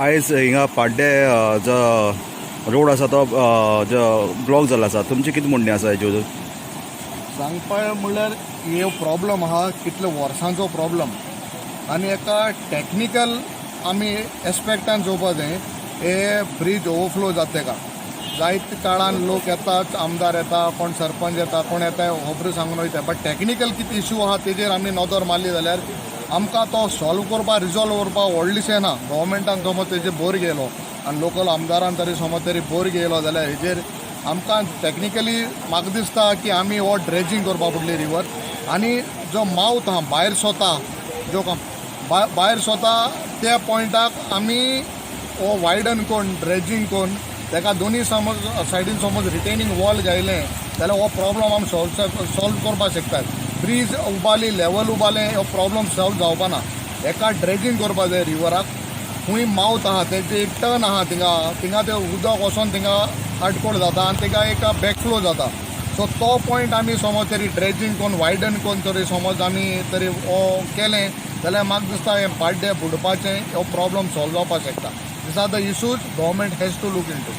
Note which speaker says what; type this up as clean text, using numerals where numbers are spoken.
Speaker 1: आयज हिंगा पाड्डे जो रोड आसा तो जो ब्लॉक जाला आसा, तुमचें कितें म्हणणें आसा हेजेर?
Speaker 2: सांगपा म्हणल्यार हे प्रॉब्लम आहा कितले वर्सांचो प्रॉब्लम आनी एका टॅक्निकल आमी एस्पेक्टान चोवपा जाय. हे ब्रीज ओवरफ्लो जाता का जायते काळान लोक येतात, आमदार येता, कोण सरपंच येता, कोण येता खबरो सांगून वयता. बट टॅक्निकल कितें इश्यू आहा तेजेर आमी नदर मारली जाल्यार आमकां तो सॉल्व करपा रिजॉल्व करपा व्हडलीशें ना. गव्हर्मेंटान समज तेजेर भर घेयलो आनी लोकल आमदारान तरी समज तरी भर घेयलो जाल्यार हेजेर आमकां टॅक्निकली म्हाका दिसता की आमी हो ड्रेजिंग करपा पडली रिवर. आनी जो मावथ आहा भायर सोता जो भायर सोता त्या पॉयंटाक आमी हो वायडन कोन्न ड्रेजिंग कोन्न तेका दोनी समज सायडीन समज रिटेनिंग वॉल घायलें जाल्यार हो प्रॉब्लम आमी सॉल्व करपाक शकतात. ब्रीज उबाली, लेवल उबालें, हो प्रॉब्लम सॉल्व जावपा ना. एका ड्रेजिंग करपा जाय रिवराक. खूंय मावथ आहा तेजे एक टर्न आहा थिंगा तें उदक वचोन थिंगा आडकोळ जाता आनी तिका एक बॅकफ्लो जाता. सो तो पॉयंट आमी समज तरी ड्रेजिंग कोन्न वायडन कोन्न तरी समज आमी तरी हो केलें जाल्यार म्हाका दिसता हें पाड्डे बुडपाचें हो प्रॉब्लम सॉल्व जावपाक शकता. These are the issues government has to look into.